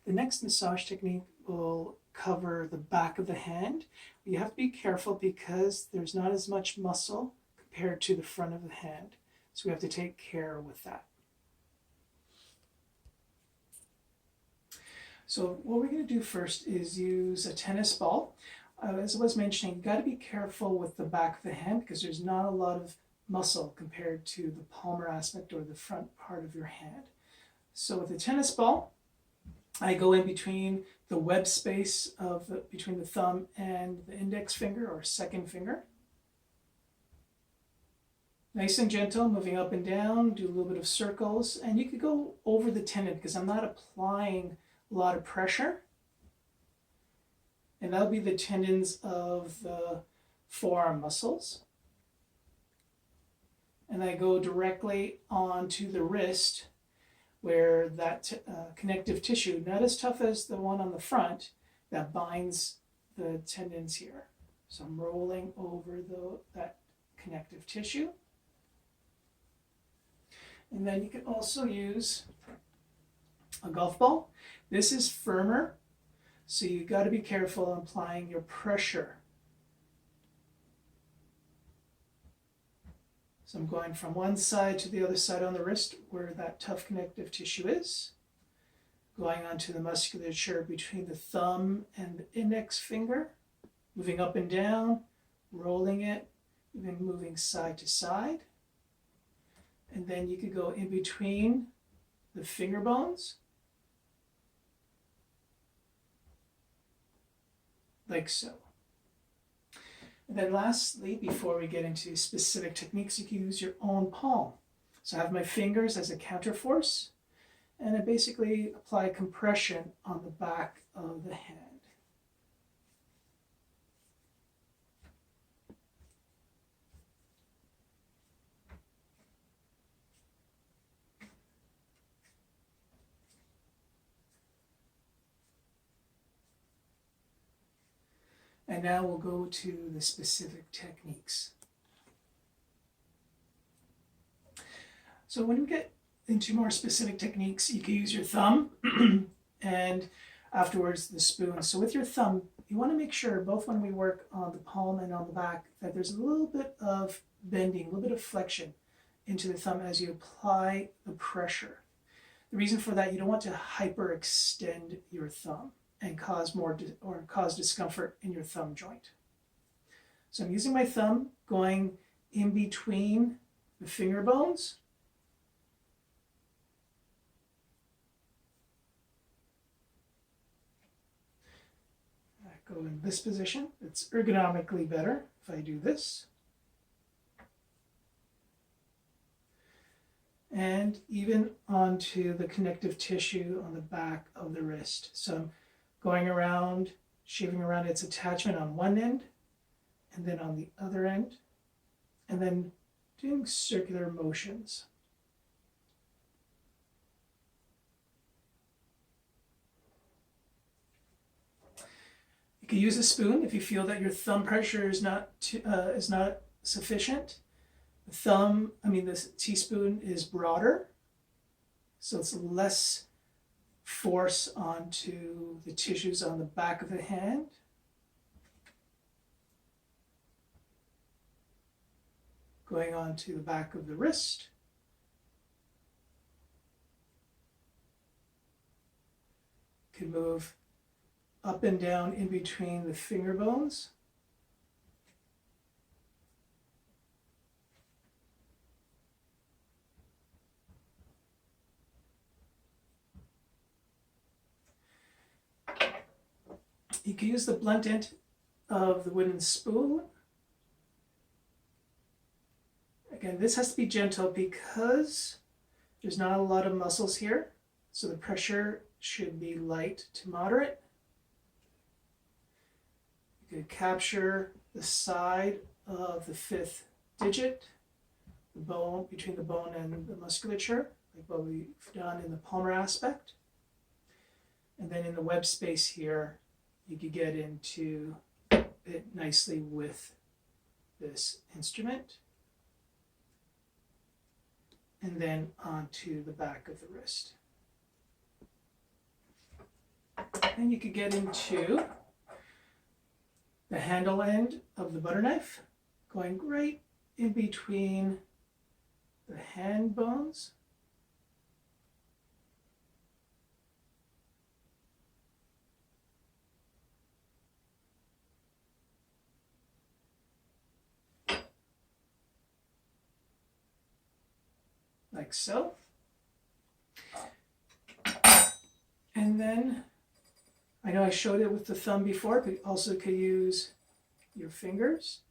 The next massage technique will cover the back of the hand. You have to be careful because there's not as much muscle compared to the front of the hand. So we have to take care with that. So what we're going to do first is use a tennis ball. As I was mentioning, you've got to be careful with the back of the hand because there's not a lot of muscle compared to the palmar aspect or the front part of your hand. So with a tennis ball, I go in between the web space between the thumb and the index finger or second finger. Nice and gentle, moving up and down, do a little bit of circles, and you could go over the tendon because I'm not applying a lot of pressure. And that'll be the tendons of the forearm muscles. And I go directly onto the wrist where that connective tissue, not as tough as the one on the front, that binds the tendons here. So I'm rolling over that connective tissue. And then you can also use a golf ball. This is firmer, so you've got to be careful applying your pressure. So I'm going from one side to the other side on the wrist where that tough connective tissue is, going onto the musculature between the thumb and the index finger, moving up and down, rolling it, even moving side to side. And then you could go in between the finger bones, like so. And then lastly, before we get into specific techniques, you can use your own palm. So I have my fingers as a counterforce, and I basically apply compression on the back of the hand. And now we'll go to the specific techniques. So when we get into more specific techniques, you can use your thumb and afterwards the spoon. So with your thumb, you want to make sure both when we work on the palm and on the back that there's a little bit of bending, a little bit of flexion into the thumb as you apply the pressure. The reason for that, you don't want to hyperextend your thumb and cause discomfort in your thumb joint. So I'm using my thumb going in between the finger bones. I go in this position. It's ergonomically better if I do this. And even onto the connective tissue on the back of the wrist. So I'm going around, shaving around its attachment on one end, and then on the other end, and then doing circular motions. You can use a spoon if you feel that your thumb pressure is not sufficient. The teaspoon is broader, so it's less force onto the tissues on the back of the hand. Going on to the back of the wrist. You can move up and down in between the finger bones. You can use the blunt end of the wooden spoon. Again, this has to be gentle because there's not a lot of muscles here, so the pressure should be light to moderate. You can capture the side of the fifth digit, the bone, between the bone and the musculature, like what we've done in the palmar aspect. And then in the web space here, you could get into it nicely with this instrument. And then onto the back of the wrist. Then you could get into the handle end of the butter knife, going right in between the hand bones. Like so. And then, I know I showed it with the thumb before, but you also could use your fingers.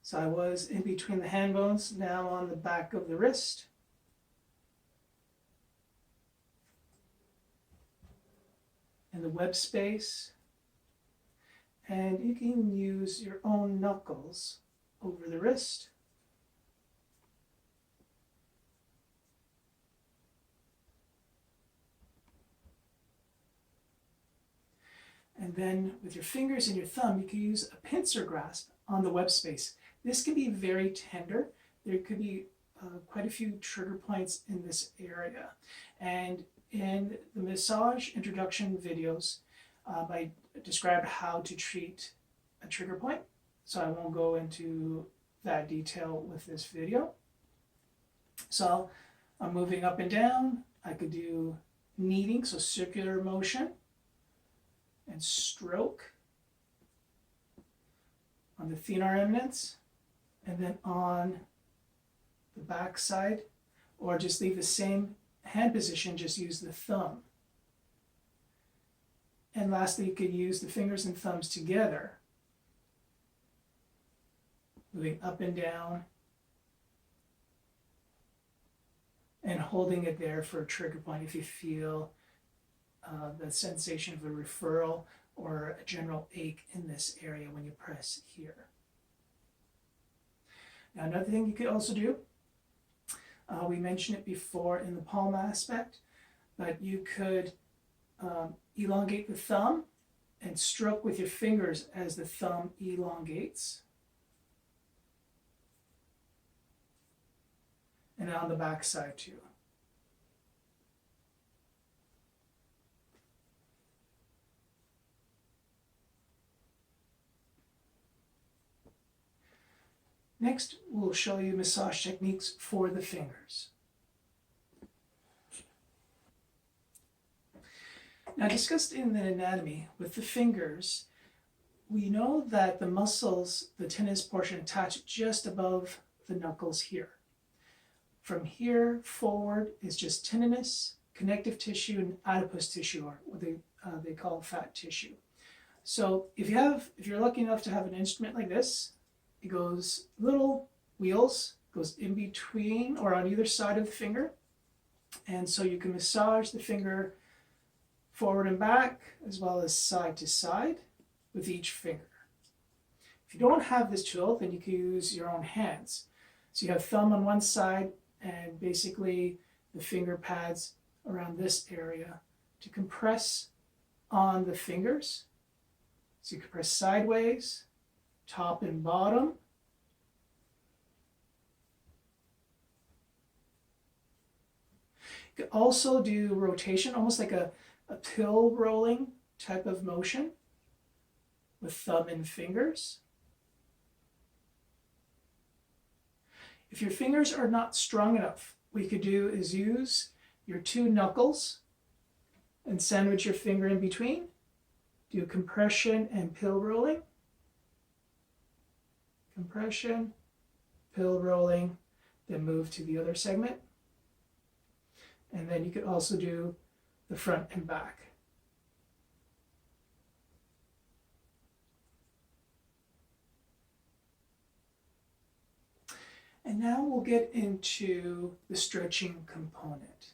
So I was in between the hand bones, now on the back of the wrist. And the web space. And you can use your own knuckles over the wrist. And then with your fingers and your thumb, you can use a pincer grasp on the web space. This can be very tender. There could be quite a few trigger points in this area. And in the massage introduction videos, I described how to treat a trigger point. So I won't go into that detail with this video. So I'm moving up and down. I could do kneading, so circular motion, and stroke on the thenar eminence, and then on the back side, or just leave the same hand position, just use the thumb. And lastly, you could use the fingers and thumbs together, moving up and down, and holding it there for a trigger point if you feel the sensation of a referral or a general ache in this area when you press here. Now, another thing you could also do, we mentioned it before in the palm aspect, but you could elongate the thumb and stroke with your fingers as the thumb elongates. And on the back side too. Next, we'll show you massage techniques for the fingers. Now, discussed in the anatomy with the fingers, we know that the muscles, the tendinous portion, attach just above the knuckles here. From here forward is just tendinous, connective tissue, and adipose tissue, or what they call fat tissue. So if you're lucky enough to have an instrument like this, it goes little wheels, goes in between or on either side of the finger. And so you can massage the finger forward and back, as well as side to side with each finger. If you don't have this tool, then you can use your own hands. So you have thumb on one side and basically the finger pads around this area to compress on the fingers. So you can press sideways, top and bottom. You could also do rotation, almost like a pill rolling type of motion with thumb and fingers. If your fingers are not strong enough, what you could do is use your two knuckles and sandwich your finger in between. Do compression and pill rolling. Compression, pill rolling, then move to the other segment. And then you could also do the front and back. And now we'll get into the stretching component.